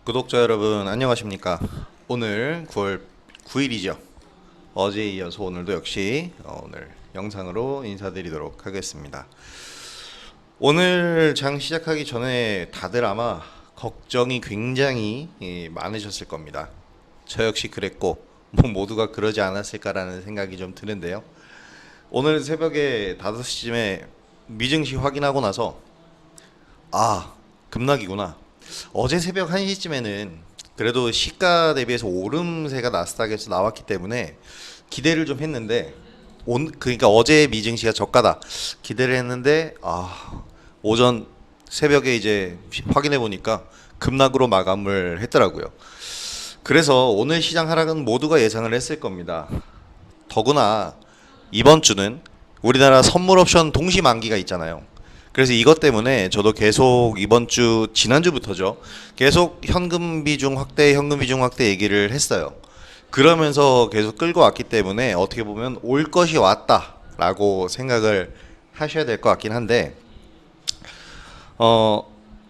구독자 여러분 안녕하십니까. 오늘 9월 9일이죠. 어제에 이어서 오늘도 역시 오늘 영상으로 인사드리도록 하겠습니다. 오늘 장 시작하기 전에 다들 아마 걱정이 굉장히 많으셨을 겁니다. 저 역시 그랬고 모두가 그러지 않았을까라는 생각이 좀 드는데요. 오늘 새벽에 5시쯤에 미증시 확인하고 나서 급락이구나. 어제 새벽 1시쯤에는 그래도 시가 대비해서 오름세가 나스닥에서 나왔기 때문에 기대를 좀 했는데 그러니까 어제 미증시가 저가다 기대를 했는데 오전 새벽에 이제 확인해 보니까 급락으로 마감을 했더라고요. 그래서 오늘 시장 하락은 모두가 예상을 했을 겁니다. 더구나 이번 주는 우리나라 선물 옵션 동시 만기가 있잖아요. 그래서 이것 때문에 저도 계속 이번 주 지난주부터죠. 계속 현금 비중 확대 얘기를 했어요. 그러면서 계속 끌고 왔기 때문에 어떻게 보면 올 것이 왔다라고 생각을 하셔야 될 것 같긴 한데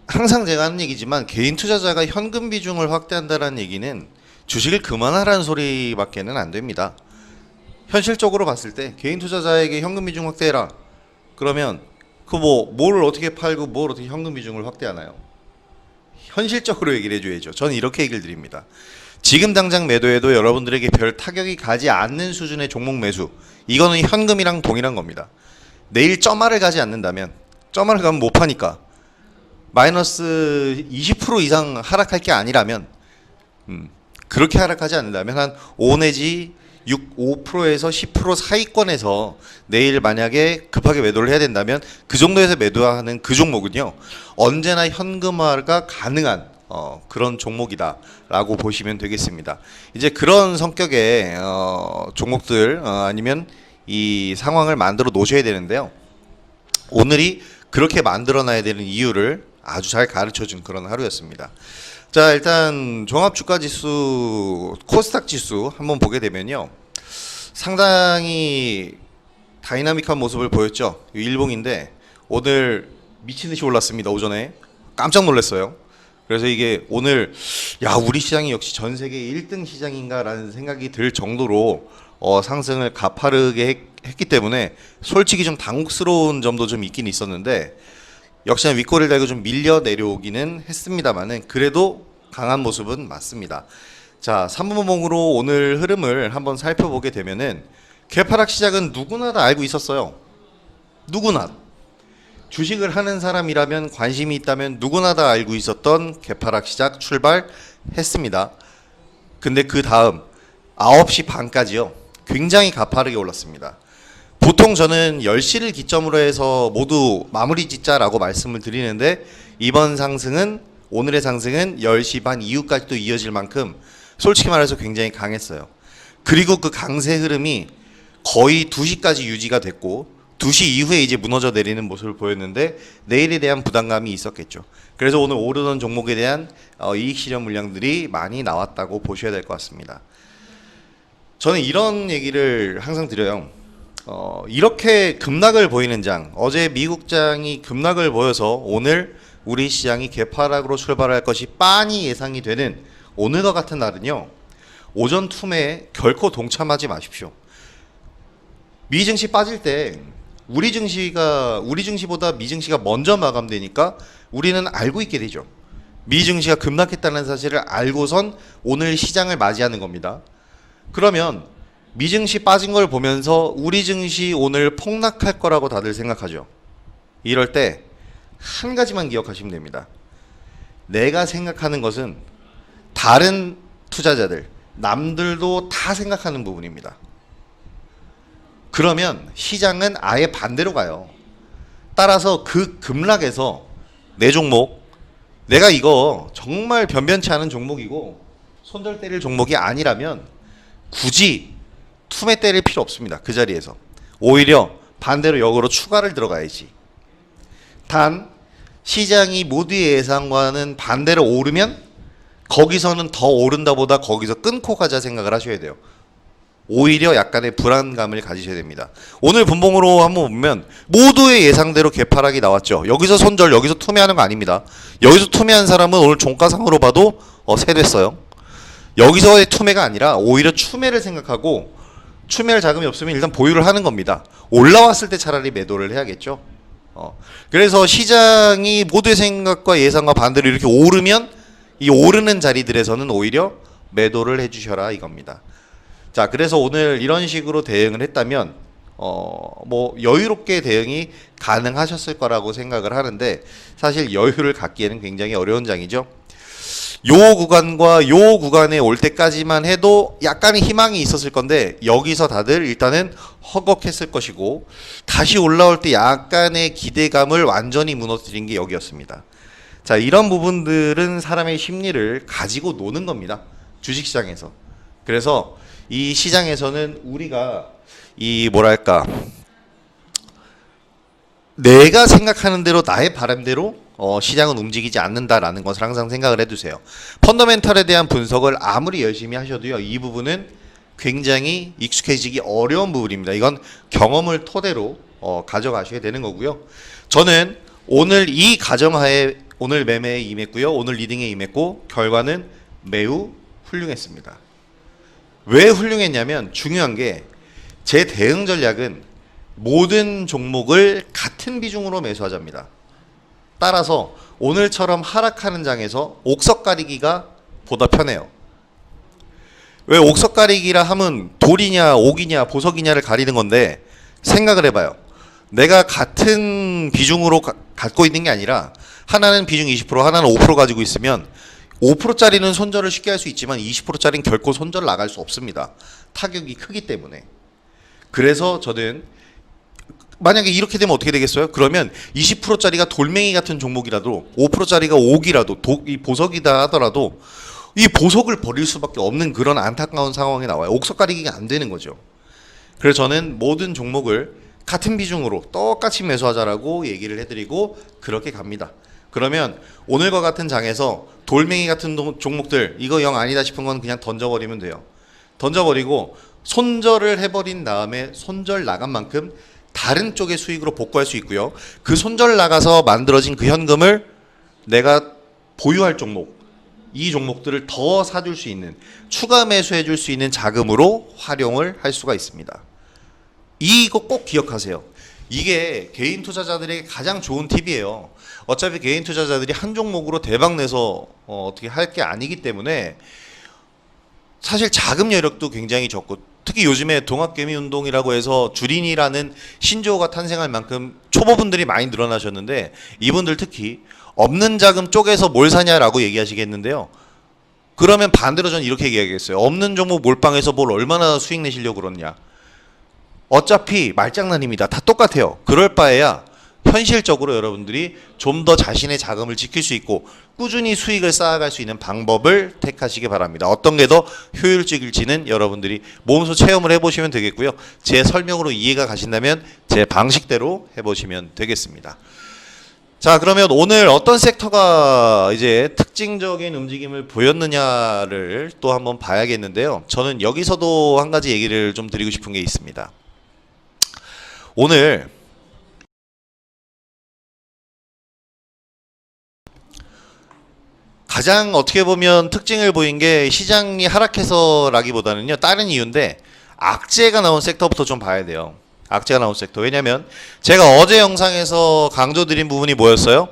항상 제가 하는 얘기지만 개인 투자자가 현금 비중을 확대한다는 얘기는 주식을 그만하라는 소리밖에는 안 됩니다. 현실적으로 봤을 때 개인 투자자에게 현금 비중 확대해라. 그러면 뭘 어떻게 팔고 뭘 어떻게 현금 비중을 확대하나요? 현실적으로 얘기를 해줘야죠. 저는 이렇게 얘기를 드립니다. 지금 당장 매도해도 여러분들에게 별 타격이 가지 않는 수준의 종목 매수, 이거는 현금이랑 동일한 겁니다. 내일 점화를 가지 않는다면, 점화를 가면 못 파니까 마이너스 20% 이상 하락할 게 아니라면 그렇게 하락하지 않는다면 한 5 내지 5%에서 10% 사이권에서 내일 만약에 급하게 매도를 해야 된다면 그 정도에서 매도하는 그 종목은요 언제나 현금화가 가능한 그런 종목이다라고 보시면 되겠습니다. 이제 그런 성격의 종목들 아니면 이 상황을 만들어 놓으셔야 되는데요. 오늘이 그렇게 만들어놔야 되는 이유를 아주 잘 가르쳐준 그런 하루였습니다. 자, 일단 종합주가지수 코스닥 지수 한번 보게 되면요 상당히 다이나믹한 모습을 보였죠. 일봉인데 오늘 미친듯이 올랐습니다. 오전에 깜짝 놀랐어요. 그래서 이게 오늘 우리 시장이 역시 전 세계 1등 시장인가 라는 생각이 들 정도로 상승을 가파르게 했기 때문에 솔직히 좀 당혹스러운 점도 좀 있긴 있었는데 역시나 윗꼬리를 달고 좀 밀려 내려오기는 했습니다만은 그래도 강한 모습은 맞습니다. 자, 3분봉으로 오늘 흐름을 한번 살펴보게 되면은 개파락 시작은 누구나 다 알고 있었어요. 누구나 주식을 하는 사람이라면 관심이 있다면 누구나 다 알고 있었던 개파락 시작 출발했습니다. 근데 그 다음 9시 반까지요 굉장히 가파르게 올랐습니다. 보통 저는 10시를 기점으로 해서 모두 마무리 짓자라고 말씀을 드리는데 오늘의 상승은 10시 반 이후까지도 이어질 만큼 솔직히 말해서 굉장히 강했어요. 그리고 그 강세 흐름이 거의 2시까지 유지가 됐고 2시 이후에 이제 무너져 내리는 모습을 보였는데 내일에 대한 부담감이 있었겠죠. 그래서 오늘 오르던 종목에 대한 이익 실현 물량들이 많이 나왔다고 보셔야 될 것 같습니다. 저는 이런 얘기를 항상 드려요. 이렇게 급락을 보이는 장, 어제 미국장이 급락을 보여서 오늘 우리 시장이 개파락으로 출발할 것이 빤히 예상이 되는 오늘과 같은 날은요 오전 툼에 결코 동참하지 마십시오. 미증시 빠질 때 우리 증시보다 미증시가 먼저 마감되니까 우리는 알고 있게 되죠. 미증시가 급락했다는 사실을 알고선 오늘 시장을 맞이하는 겁니다. 그러면 미증시 빠진 걸 보면서 우리 증시 오늘 폭락할 거라고 다들 생각하죠. 이럴 때 한 가지만 기억하시면 됩니다. 내가 생각하는 것은 다른 투자자들, 남들도 다 생각하는 부분입니다. 그러면 시장은 아예 반대로 가요. 따라서 그 급락에서 내 종목, 내가 이거 정말 변변치 않은 종목이고 손절 때릴 종목이 아니라면 굳이 툼에 때릴 필요 없습니다. 그 자리에서. 오히려 반대로 역으로 추가를 들어가야지. 단 시장이 모두의 예상과는 반대로 오르면 거기서는 더 오른다 보다 거기서 끊고 가자 생각을 하셔야 돼요. 오히려 약간의 불안감을 가지셔야 됩니다. 오늘 분봉으로 한번 보면 모두의 예상대로 개파락이 나왔죠. 여기서 손절, 여기서 투매하는 거 아닙니다. 여기서 투매한 사람은 오늘 종가상으로 봐도 세됐어요. 여기서의 투매가 아니라 오히려 추매를 생각하고 추매할 자금이 없으면 일단 보유를 하는 겁니다. 올라왔을 때 차라리 매도를 해야겠죠. 그래서 시장이 모두의 생각과 예상과 반대로 이렇게 오르면 이 오르는 자리들에서는 오히려 매도를 해주셔라 이겁니다. 자, 그래서 오늘 이런 식으로 대응을 했다면 뭐 여유롭게 대응이 가능하셨을 거라고 생각을 하는데 사실 여유를 갖기에는 굉장히 어려운 장이죠. 요 구간과 요 구간에 올 때까지만 해도 약간의 희망이 있었을 건데 여기서 다들 일단은 허걱했을 것이고 다시 올라올 때 약간의 기대감을 완전히 무너뜨린 게 여기였습니다. 자, 이런 부분들은 사람의 심리를 가지고 노는 겁니다. 주식시장에서. 그래서 이 시장에서는 우리가 이 뭐랄까 내가 생각하는 대로 나의 바람대로 시장은 움직이지 않는다라는 것을 항상 생각을 해두세요. 펀더멘털에 대한 분석을 아무리 열심히 하셔도요, 이 부분은 굉장히 익숙해지기 어려운 부분입니다. 이건 경험을 토대로 가져가셔야 되는 거고요. 저는 오늘 이 가정하에 오늘 매매에 임했고요, 오늘 리딩에 임했고 결과는 매우 훌륭했습니다. 왜 훌륭했냐면 중요한 게 제 대응 전략은 모든 종목을 같은 비중으로 매수하자입니다. 따라서 오늘처럼 하락하는 장에서 옥석 가리기가 보다 편해요. 왜 옥석 가리기라 하면 돌이냐 옥이냐 보석이냐를 가리는 건데 생각을 해봐요. 내가 같은 비중으로 갖고 있는 게 아니라 하나는 비중 20% 하나는 5% 가지고 있으면 5%짜리는 손절을 쉽게 할 수 있지만 20%짜리는 결코 손절 나갈 수 없습니다. 타격이 크기 때문에. 그래서 저는 만약에 이렇게 되면 어떻게 되겠어요? 그러면 20%짜리가 돌멩이 같은 종목이라도 5%짜리가 옥이라도 이 보석이다 하더라도 이 보석을 버릴 수밖에 없는 그런 안타까운 상황이 나와요. 옥석 가리기가 안 되는 거죠. 그래서 저는 모든 종목을 같은 비중으로 똑같이 매수하자라고 얘기를 해드리고 그렇게 갑니다. 그러면 오늘과 같은 장에서 돌멩이 같은 종목들 이거 영 아니다 싶은 건 그냥 던져버리면 돼요. 던져버리고 손절을 해버린 다음에 손절 나간 만큼 다른 쪽의 수익으로 복구할 수 있고요. 그 손절 나가서 만들어진 그 현금을 내가 보유할 종목, 이 종목들을 더 사줄 수 있는, 추가 매수해 줄 수 있는 자금으로 활용을 할 수가 있습니다. 이거 꼭 기억하세요. 이게 개인 투자자들에게 가장 좋은 팁이에요. 어차피 개인 투자자들이 한 종목으로 대박 내서 어떻게 할 게 아니기 때문에 사실 자금 여력도 굉장히 적고 특히 요즘에 동학개미 운동이라고 해서 주린이라는 신조어가 탄생할 만큼 초보분들이 많이 늘어나셨는데 이분들 특히 없는 자금 쪽에서 뭘 사냐라고 얘기하시겠는데요. 그러면 반대로 저는 이렇게 얘기하겠어요. 없는 종목 몰빵해서 뭘 얼마나 수익 내시려고 그러냐. 어차피 말장난입니다. 다 똑같아요. 그럴 바에야 현실적으로 여러분들이 좀 더 자신의 자금을 지킬 수 있고 꾸준히 수익을 쌓아갈 수 있는 방법을 택하시기 바랍니다. 어떤 게 더 효율적일지는 여러분들이 몸소 체험을 해보시면 되겠고요. 제 설명으로 이해가 가신다면 제 방식대로 해보시면 되겠습니다. 자, 그러면 오늘 어떤 섹터가 이제 특징적인 움직임을 보였느냐를 또 한번 봐야겠는데요. 저는 여기서도 한 가지 얘기를 좀 드리고 싶은 게 있습니다. 오늘 가장 어떻게 보면 특징을 보인 게 시장이 하락해서라기보다는요 다른 이유인데 악재가 나온 섹터부터 좀 봐야 돼요. 악재가 나온 섹터. 왜냐면 제가 어제 영상에서 강조드린 부분이 뭐였어요?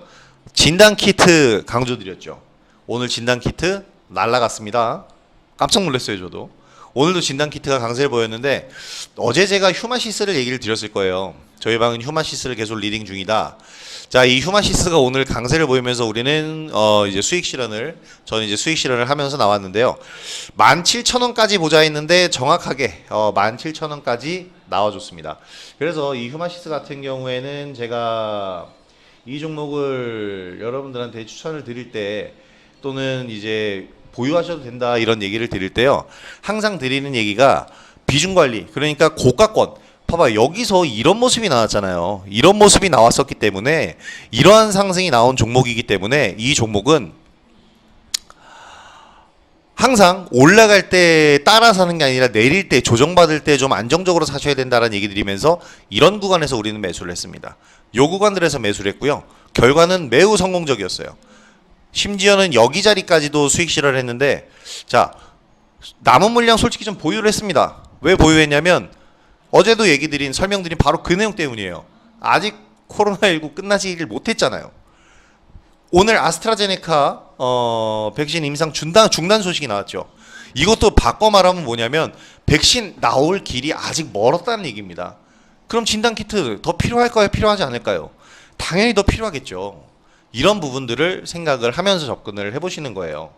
진단키트 강조드렸죠. 오늘 진단키트 날라갔습니다. 깜짝 놀랐어요 저도. 오늘도 진단키트가 강세를 보였는데 어제 제가 휴마시스를 얘기를 드렸을 거예요. 저희 방은 휴마시스를 계속 리딩 중이다. 자, 이 휴마시스가 오늘 강세를 보이면서 우리는 이제 저는 이제 수익 실현을 하면서 나왔는데요. 17,000원까지 보자 했는데 정확하게 17,000원까지 나와줬습니다. 그래서 이 휴마시스 같은 경우에는 제가 이 종목을 여러분들한테 추천을 드릴 때 또는 이제 보유하셔도 된다 이런 얘기를 드릴 때요. 항상 드리는 얘기가 비중관리, 그러니까 고가권. 봐봐, 여기서 이런 모습이 나왔잖아요. 이런 모습이 나왔었기 때문에 이러한 상승이 나온 종목이기 때문에 이 종목은 항상 올라갈 때 따라 사는 게 아니라 내릴 때 조정받을 때 좀 안정적으로 사셔야 된다는 얘기 드리면서 이런 구간에서 우리는 매수를 했습니다. 요 구간들에서 매수를 했고요. 결과는 매우 성공적이었어요. 심지어는 여기 자리까지도 수익 실현을 했는데, 자, 남은 물량 솔직히 좀 보유를 했습니다. 왜 보유했냐면 어제도 얘기 드린 설명드린 바로 그 내용 때문이에요. 아직 코로나19 끝나지를 못했잖아요. 오늘 아스트라제네카 백신 임상 중단 소식이 나왔죠. 이것도 바꿔 말하면 뭐냐면 백신 나올 길이 아직 멀었다는 얘기입니다. 그럼 진단키트 더 필요할까요? 필요하지 않을까요? 당연히 더 필요하겠죠. 이런 부분들을 생각을 하면서 접근을 해보시는 거예요.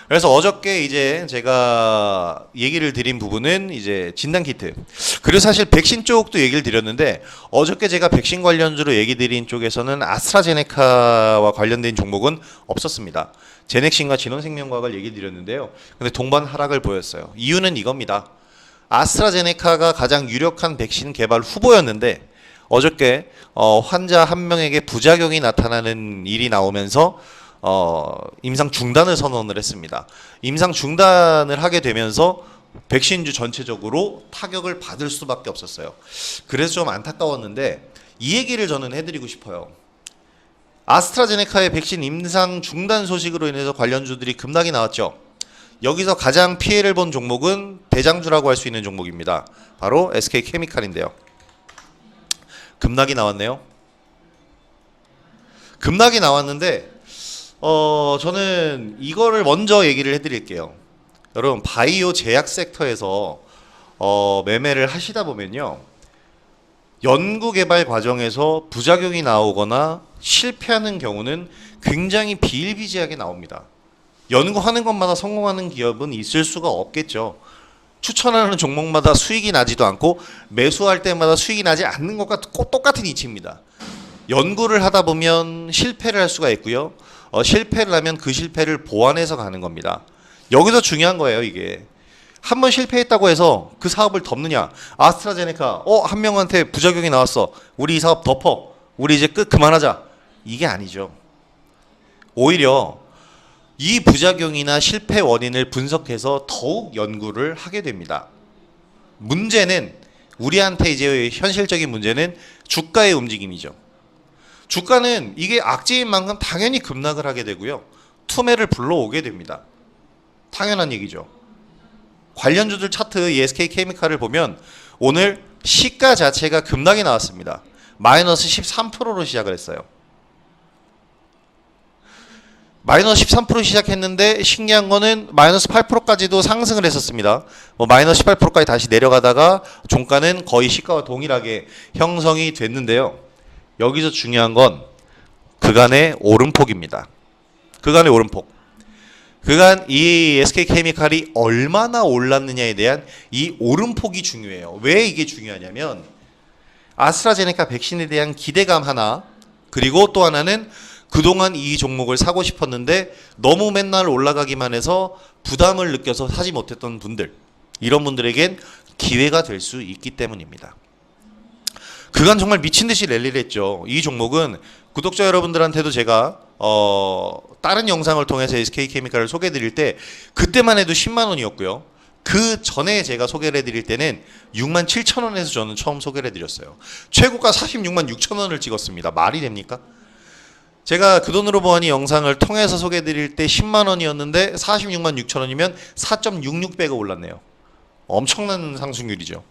그래서 어저께 이제 제가 얘기를 드린 부분은 이제 진단키트. 그리고 사실 백신 쪽도 얘기를 드렸는데 어저께 제가 백신 관련주로 얘기 드린 쪽에서는 아스트라제네카와 관련된 종목은 없었습니다. 제넥신과 진원생명과학을 얘기 드렸는데요. 근데 동반 하락을 보였어요. 이유는 이겁니다. 아스트라제네카가 가장 유력한 백신 개발 후보였는데 어저께 환자 한 명에게 부작용이 나타나는 일이 나오면서 임상 중단을 선언을 했습니다. 임상 중단을 하게 되면서 백신주 전체적으로 타격을 받을 수밖에 없었어요. 그래서 좀 안타까웠는데 이 얘기를 저는 해드리고 싶어요. 아스트라제네카의 백신 임상 중단 소식으로 인해서 관련주들이 급락이 나왔죠. 여기서 가장 피해를 본 종목은 대장주라고 할 수 있는 종목입니다. 바로 SK케미칼인데요. 급락이 나왔네요. 급락이 나왔는데 저는 이거를 먼저 얘기를 해드릴게요. 여러분 바이오 제약 섹터에서 매매를 하시다 보면요, 연구개발 과정에서 부작용이 나오거나 실패하는 경우는 굉장히 비일비재하게 나옵니다. 연구하는 것마다 성공하는 기업은 있을 수가 없겠죠. 추천하는 종목마다 수익이 나지도 않고 매수할 때마다 수익이 나지 않는 것과 똑같은 이치입니다. 연구를 하다 보면 실패를 할 수가 있고요. 실패를 하면 그 실패를 보완해서 가는 겁니다. 여기서 중요한 거예요, 이게. 한번 실패했다고 해서 그 사업을 덮느냐. 아스트라제네카, 한 명한테 부작용이 나왔어. 우리 이 사업 덮어. 우리 이제 그만하자. 이게 아니죠. 오히려 이 부작용이나 실패 원인을 분석해서 더욱 연구를 하게 됩니다. 문제는, 우리한테 이제 현실적인 문제는 주가의 움직임이죠. 주가는 이게 악재인 만큼 당연히 급락을 하게 되고요. 투매를 불러오게 됩니다. 당연한 얘기죠. 관련주들 차트, 이 SK케미칼을 보면 오늘 시가 자체가 급락이 나왔습니다. 마이너스 13%로 시작을 했어요. 마이너스 13% 시작했는데 신기한 거는 마이너스 8%까지도 상승을 했었습니다. 마이너스 18%까지 다시 내려가다가 종가는 거의 시가와 동일하게 형성이 됐는데요. 여기서 중요한 건 그간의 오름폭입니다. 그간의 오름폭. 그간 이 SK케미칼이 얼마나 올랐느냐에 대한 이 오름폭이 중요해요. 왜 이게 중요하냐면 아스트라제네카 백신에 대한 기대감 하나, 그리고 또 하나는 그동안 이 종목을 사고 싶었는데 너무 맨날 올라가기만 해서 부담을 느껴서 사지 못했던 분들, 이런 분들에겐 기회가 될 수 있기 때문입니다. 그간 정말 미친듯이 랠리를 했죠. 이 종목은 구독자 여러분들한테도 제가 다른 영상을 통해서 SK케미칼을 소개해드릴 때 그때만 해도 10만 원이었고요. 그 전에 제가 소개를 해드릴 때는 6만 7천 원에서 저는 처음 소개를 해드렸어요. 최고가 46만 6천 원을 찍었습니다. 말이 됩니까? 제가 그 돈으로 보아니 영상을 통해서 소개해드릴 때 10만 원이었는데 46만 6천 원이면 4.66배가 올랐네요. 엄청난 상승률이죠.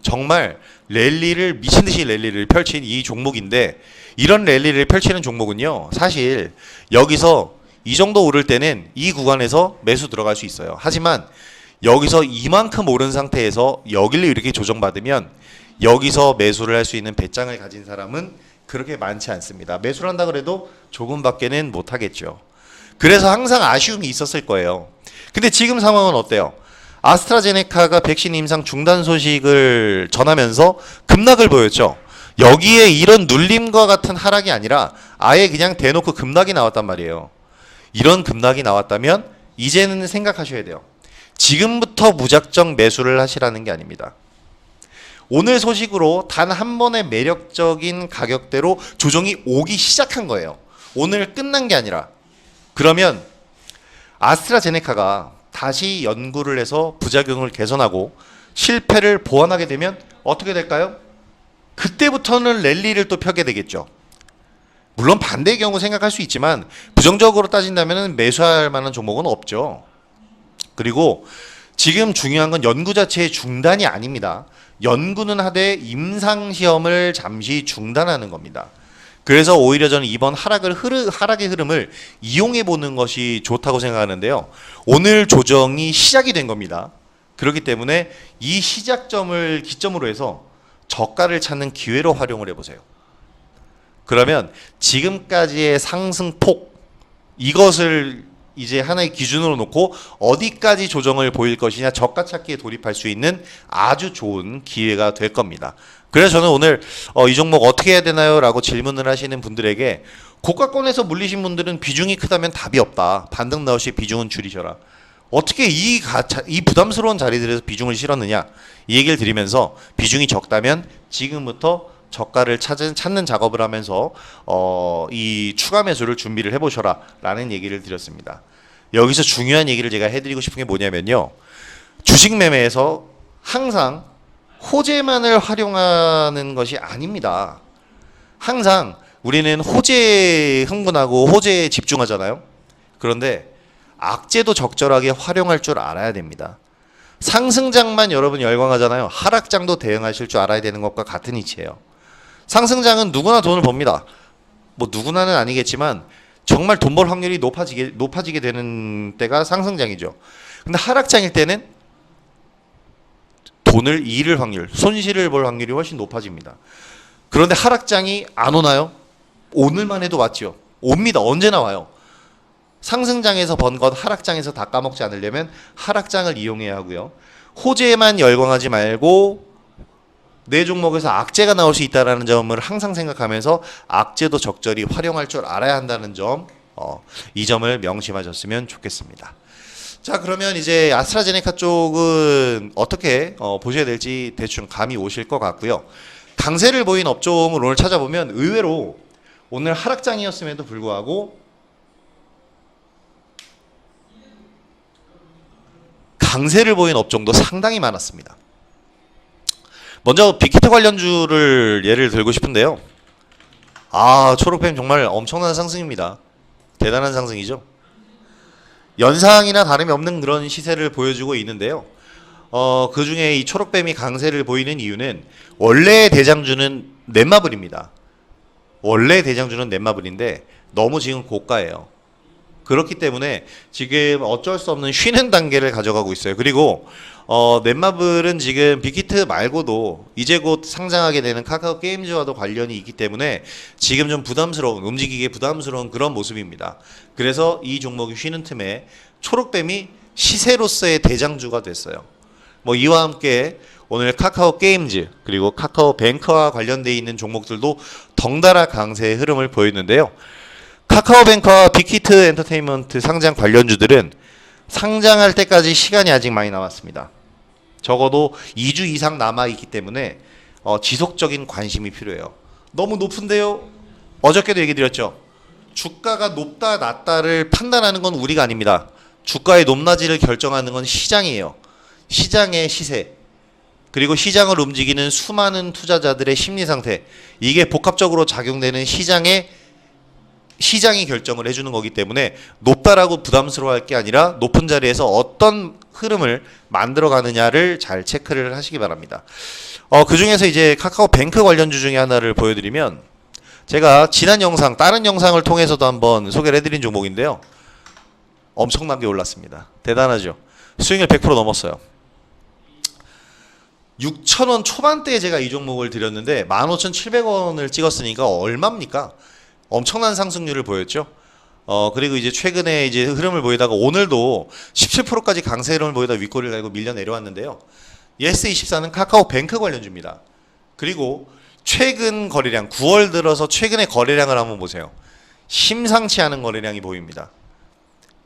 정말 랠리를, 미친듯이 랠리를 펼친 이 종목인데, 이런 랠리를 펼치는 종목은요, 사실 여기서 이 정도 오를 때는 이 구간에서 매수 들어갈 수 있어요. 하지만 여기서 이만큼 오른 상태에서 여기를 이렇게 조정받으면 여기서 매수를 할 수 있는 배짱을 가진 사람은 그렇게 많지 않습니다. 매수를 한다 그래도 조금밖에는 못하겠죠. 그래서 항상 아쉬움이 있었을 거예요. 근데 지금 상황은 어때요? 아스트라제네카가 백신 임상 중단 소식을 전하면서 급락을 보였죠. 여기에 이런 눌림과 같은 하락이 아니라 아예 그냥 대놓고 급락이 나왔단 말이에요. 이런 급락이 나왔다면 이제는 생각하셔야 돼요. 지금부터 무작정 매수를 하시라는 게 아닙니다. 오늘 소식으로 단 한 번의 매력적인 가격대로 조정이 오기 시작한 거예요. 오늘 끝난 게 아니라. 그러면 아스트라제네카가 다시 연구를 해서 부작용을 개선하고 실패를 보완하게 되면 어떻게 될까요? 그때부터는 랠리를 또 펴게 되겠죠. 물론 반대의 경우 생각할 수 있지만 부정적으로 따진다면 매수할 만한 종목은 없죠. 그리고 지금 중요한 건 연구 자체의 중단이 아닙니다. 연구는 하되 임상시험을 잠시 중단하는 겁니다. 그래서 오히려 저는 이번 하락의 흐름을 이용해 보는 것이 좋다고 생각하는데요. 오늘 조정이 시작이 된 겁니다. 그렇기 때문에 이 시작점을 기점으로 해서 저가를 찾는 기회로 활용을 해보세요. 그러면 지금까지의 상승폭, 이것을 이제 하나의 기준으로 놓고 어디까지 조정을 보일 것이냐, 저가 찾기에 돌입할 수 있는 아주 좋은 기회가 될 겁니다. 그래서 저는 오늘 이 종목 어떻게 해야 되나요? 라고 질문을 하시는 분들에게 고가권에서 물리신 분들은 비중이 크다면 답이 없다. 반등 나올 시 비중은 줄이셔라. 어떻게 이 부담스러운 자리들에서 비중을 실었느냐, 이 얘기를 드리면서 비중이 적다면 지금부터 저가를 찾는 작업을 하면서 이 추가 매수를 준비를 해보셔라 라는 얘기를 드렸습니다. 여기서 중요한 얘기를 제가 해드리고 싶은 게 뭐냐면요, 주식 매매에서 항상 호재만을 활용하는 것이 아닙니다. 항상 우리는 호재에 흥분하고 호재에 집중하잖아요. 그런데 악재도 적절하게 활용할 줄 알아야 됩니다. 상승장만 여러분 열광하잖아요. 하락장도 대응하실 줄 알아야 되는 것과 같은 이치예요. 상승장은 누구나 돈을 법니다. 뭐 누구나는 아니겠지만 정말 돈 벌 확률이 높아지게 되는 때가 상승장이죠. 근데 하락장일 때는 돈을 잃을 확률, 손실을 볼 확률이 훨씬 높아집니다. 그런데 하락장이 안 오나요? 오늘만 해도 왔죠. 옵니다. 언제나 와요. 상승장에서 번 것 하락장에서 다 까먹지 않으려면 하락장을 이용해야 하고요. 호재에만 열광하지 말고 내 종목에서 악재가 나올 수 있다는 점을 항상 생각하면서 악재도 적절히 활용할 줄 알아야 한다는 점, 이 점을 명심하셨으면 좋겠습니다. 자, 그러면 이제 아스트라제네카 쪽은 어떻게 보셔야 될지 대충 감이 오실 것 같고요. 강세를 보인 업종을 오늘 찾아보면 의외로 오늘 하락장이었음에도 불구하고 강세를 보인 업종도 상당히 많았습니다. 먼저 빅히트 관련주를 예를 들고 싶은데요. 초록뱀 정말 엄청난 상승입니다. 대단한 상승이죠. 연상이나 다름이 없는 그런 시세를 보여주고 있는데요. 그 중에 이 초록뱀이 강세를 보이는 이유는 원래 대장주는 넷마블입니다. 원래 대장주는 넷마블인데 너무 지금 고가예요. 그렇기 때문에 지금 어쩔 수 없는 쉬는 단계를 가져가고 있어요. 그리고 넷마블은 지금 빅히트 말고도 이제 곧 상장하게 되는 카카오 게임즈와도 관련이 있기 때문에 지금 좀 움직이기 부담스러운 그런 모습입니다. 그래서 이 종목이 쉬는 틈에 초록뱀이 시세로서의 대장주가 됐어요. 뭐 이와 함께 오늘 카카오 게임즈 그리고 카카오 뱅크와 관련되어 있는 종목들도 덩달아 강세의 흐름을 보였는데요. 카카오뱅크와 빅히트 엔터테인먼트 상장 관련주들은 상장할 때까지 시간이 아직 많이 남았습니다. 적어도 2주 이상 남아있기 때문에 지속적인 관심이 필요해요. 너무 높은데요? 어저께도 얘기 드렸죠. 주가가 높다 낮다를 판단하는 건 우리가 아닙니다. 주가의 높낮이를 결정하는 건 시장이에요. 시장의 시세, 그리고 시장을 움직이는 수많은 투자자들의 심리 상태, 이게 복합적으로 작용되는 시장이 결정을 해주는 거기 때문에 높다라고 부담스러워할 게 아니라 높은 자리에서 어떤 흐름을 만들어 가느냐를 잘 체크를 하시기 바랍니다. 그 중에서 이제 카카오뱅크 관련주 중에 하나를 보여드리면, 제가 지난 영상, 다른 영상을 통해서도 한번 소개를 해드린 종목인데요. 엄청나게 올랐습니다. 대단하죠. 수익률 100% 넘었어요. 6,000원 초반대에 제가 이 종목을 드렸는데 15,700원을 찍었으니까 얼마입니까? 엄청난 상승률을 보였죠. 그리고 이제 최근에 이제 흐름을 보이다가 오늘도 17%까지 강세 흐름을 보이다 윗꼬리를 달고 밀려 내려왔는데요. 예스24는 카카오뱅크 관련주입니다. 그리고 최근 거래량, 9월 들어서 최근의 거래량을 한번 보세요. 심상치 않은 거래량이 보입니다.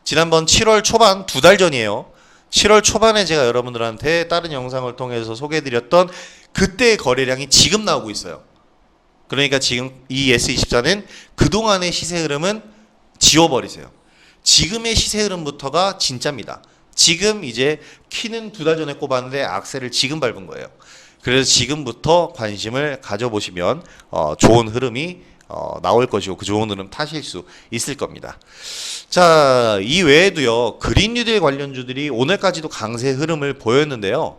지난번 7월 초반, 2달 전이에요. 7월 초반에 제가 여러분들한테 다른 영상을 통해서 소개해드렸던 그때의 거래량이 지금 나오고 있어요. 그러니까 지금 이 S24는 그동안의 시세 흐름은 지워버리세요. 지금의 시세 흐름부터가 진짜입니다. 지금 이제 키는 2달 전에 꼽았는데 악셀을 지금 밟은 거예요. 그래서 지금부터 관심을 가져보시면 좋은 흐름이 나올 것이고 그 좋은 흐름 타실 수 있을 겁니다. 자, 이 외에도요 그린 뉴딜 관련주들이 오늘까지도 강세 흐름을 보였는데요.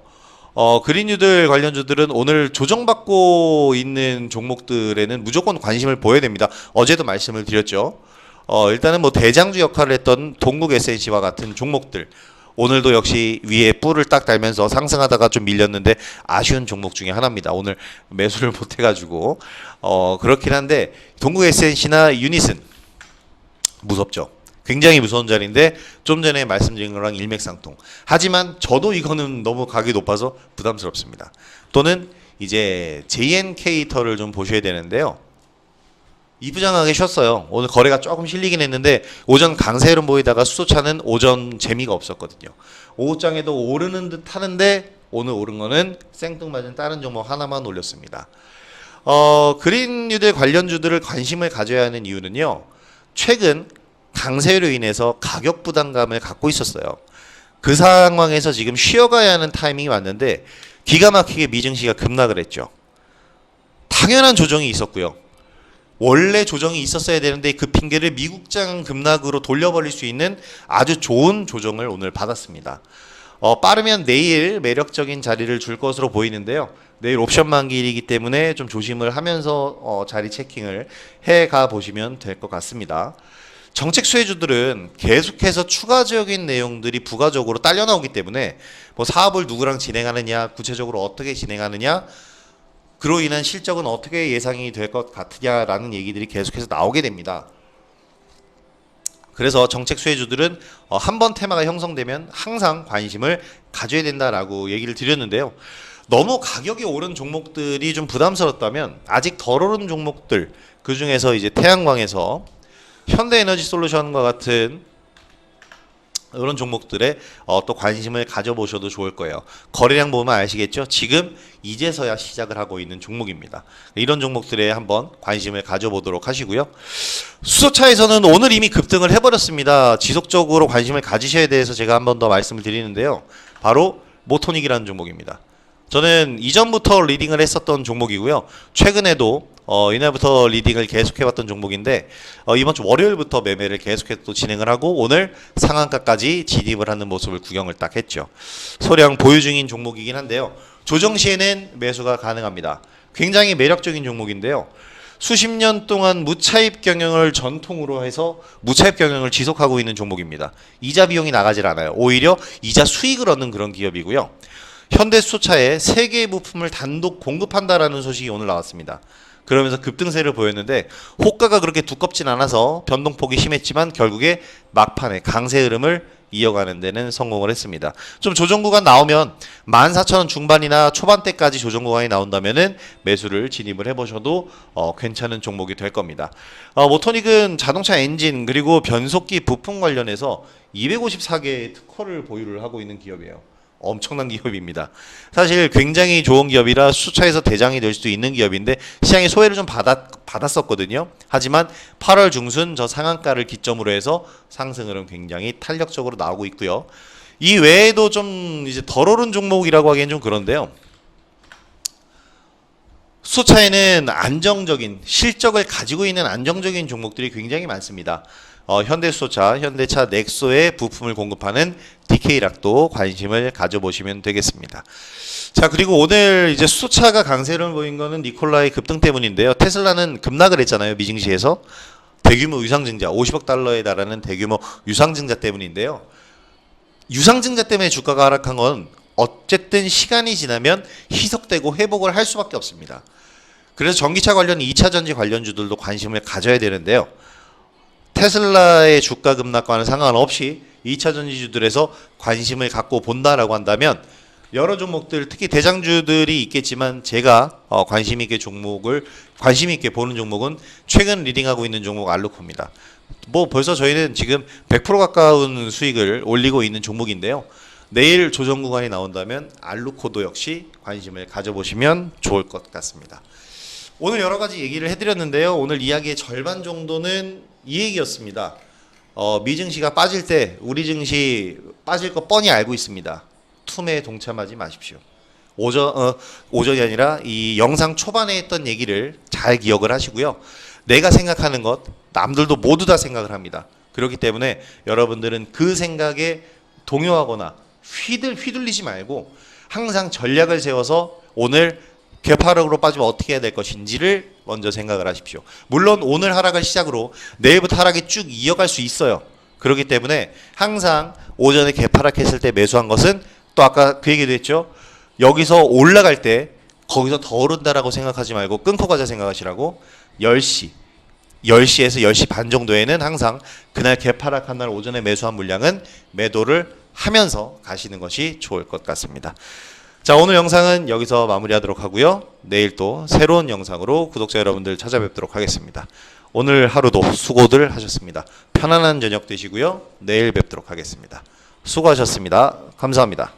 그린뉴들 관련주들은 오늘 조정받고 있는 종목들에는 무조건 관심을 보여야 됩니다. 어제도 말씀을 드렸죠. 일단은 뭐 대장주 역할을 했던 동국 SNC와 같은 종목들 오늘도 역시 위에 뿔을 딱 달면서 상승하다가 좀 밀렸는데 아쉬운 종목 중에 하나입니다. 오늘 매수를 못 해가지고 그렇긴 한데 동국 SNC나 유닛은 무섭죠. 굉장히 무서운 자리인데 좀 전에 말씀드린 거랑 일맥상통. 하지만 저도 이거는 너무 가격이 높아서 부담스럽습니다. 또는 이제 JNK터를 좀 보셔야 되는데요. 이부장하게 쉬었어요. 오늘 거래가 조금 실리긴 했는데 오전 강세 흐름 보이다가 수소차는 오전 재미가 없었거든요. 오후장에도 오르는 듯 하는데 오늘 오른 거는 생뚱맞은 다른 종목 하나만 올렸습니다. 그린 뉴딜 관련주들을 관심을 가져야 하는 이유는요. 최근 강세로 인해서 가격 부담감을 갖고 있었어요. 그 상황에서 지금 쉬어가야 하는 타이밍이 왔는데 기가 막히게 미증시가 급락을 했죠. 당연한 조정이 있었고요. 원래 조정이 있었어야 되는데 그 핑계를 미국장 급락으로 돌려버릴 수 있는 아주 좋은 조정을 오늘 받았습니다. 빠르면 내일 매력적인 자리를 줄 것으로 보이는데요. 내일 옵션 만기일이기 때문에 좀 조심을 하면서 자리 체킹을 해가 보시면 될 것 같습니다. 정책 수혜주들은 계속해서 추가적인 내용들이 부가적으로 딸려 나오기 때문에 뭐 사업을 누구랑 진행하느냐, 구체적으로 어떻게 진행하느냐, 그로 인한 실적은 어떻게 예상이 될 것 같으냐라는 얘기들이 계속해서 나오게 됩니다. 그래서 정책 수혜주들은 한번 테마가 형성되면 항상 관심을 가져야 된다라고 얘기를 드렸는데요. 너무 가격이 오른 종목들이 좀 부담스럽다면 아직 덜 오른 종목들, 그 중에서 이제 태양광에서 현대에너지솔루션과 같은 이런 종목들에 또 관심을 가져보셔도 좋을 거예요. 거래량 보면 아시겠죠? 지금 이제서야 시작을 하고 있는 종목입니다. 이런 종목들에 한번 관심을 가져보도록 하시고요. 수소차에서는 오늘 이미 급등을 해버렸습니다. 지속적으로 관심을 가지셔야 돼서 제가 한 번 더 말씀을 드리는데요. 바로 모토닉이라는 종목입니다. 저는 이전부터 리딩을 했었던 종목이고요. 최근에도 이날부터 리딩을 계속해왔던 종목인데 이번 주 월요일부터 매매를 계속해서 또 진행을 하고 오늘 상한가까지 진입을 하는 모습을 구경을 딱 했죠. 소량 보유 중인 종목이긴 한데요. 조정 시에는 매수가 가능합니다. 굉장히 매력적인 종목인데요. 수십 년 동안 무차입 경영을 전통으로 해서 무차입 경영을 지속하고 있는 종목입니다. 이자 비용이 나가질 않아요. 오히려 이자 수익을 얻는 그런 기업이고요. 현대수소차에 3개의 부품을 단독 공급한다라는 소식이 오늘 나왔습니다. 그러면서 급등세를 보였는데 호가가 그렇게 두껍진 않아서 변동폭이 심했지만 결국에 막판에 강세 흐름을 이어가는 데는 성공을 했습니다. 좀 조정 구간 나오면 14,000원 중반이나 초반대까지 조정 구간이 나온다면은 매수를 진입을 해보셔도 괜찮은 종목이 될 겁니다. 모토닉은 자동차 엔진 그리고 변속기 부품 관련해서 254개의 특허를 보유를 하고 있는 기업이에요. 엄청난 기업입니다. 사실 굉장히 좋은 기업이라 수차에서 대장이 될 수도 있는 기업인데 시장에 소외를 좀 받았었거든요. 하지만 8월 중순 저 상한가를 기점으로 해서 상승 흐름 굉장히 탄력적으로 나오고 있고요. 이 외에도 좀 이제 덜 오른 종목이라고 하기엔 좀 그런데요. 수소차에는 안정적인 실적을 가지고 있는 안정적인 종목들이 굉장히 많습니다. 현대수소차, 현대차 넥소에 부품을 공급하는 DK락도 관심을 가져보시면 되겠습니다. 자, 그리고 오늘 이제 수소차가 강세를 보인 거는 니콜라의 급등 때문인데요. 테슬라는 급락을 했잖아요. 미증시에서 대규모 유상증자 50억 달러에 달하는 대규모 유상증자 때문인데요. 유상증자 때문에 주가가 하락한 건 어쨌든 시간이 지나면 희석되고 회복을 할 수밖에 없습니다. 그래서 전기차 관련 2차 전지 관련주들도 관심을 가져야 되는데요. 테슬라의 주가 급락과는 상관없이 2차 전지주들에서 관심을 갖고 본다라고 한다면 여러 종목들 특히 대장주들이 있겠지만 제가 관심 있게 보는 종목은 최근 리딩하고 있는 종목 알루코입니다. 뭐 벌써 저희는 지금 100% 가까운 수익을 올리고 있는 종목인데요. 내일 조정 구간이 나온다면 알루코도 역시 관심을 가져보시면 좋을 것 같습니다. 오늘 여러 가지 얘기를 해드렸는데요. 오늘 이야기의 절반 정도는 이 얘기였습니다. 미증시가 빠질 때 우리 증시 빠질 거 뻔히 알고 있습니다. 툼에 동참하지 마십시오. 오전이 아니라 이 영상 초반에 했던 얘기를 잘 기억을 하시고요. 내가 생각하는 것 남들도 모두 다 생각을 합니다. 그렇기 때문에 여러분들은 그 생각에 동요하거나 휘둘리지 말고 항상 전략을 세워서 오늘 개파락으로 빠지면 어떻게 해야 될 것인지를 먼저 생각을 하십시오. 물론 오늘 하락을 시작으로 내일부터 하락이 쭉 이어갈 수 있어요. 그렇기 때문에 항상 오전에 개파락했을 때 매수한 것은 또 아까 그 얘기도 했죠. 여기서 올라갈 때 거기서 더 오른다라고 생각하지 말고 끊고 가자 생각하시라고 10시에서 10시 반 정도에는 항상 그날 개파락한 날 오전에 매수한 물량은 매도를 하면서 가시는 것이 좋을 것 같습니다. 자, 오늘 영상은 여기서 마무리하도록 하고요. 내일 또 새로운 영상으로 구독자 여러분들 찾아뵙도록 하겠습니다. 오늘 하루도 수고들 하셨습니다. 편안한 저녁 되시고요. 내일 뵙도록 하겠습니다. 수고하셨습니다. 감사합니다.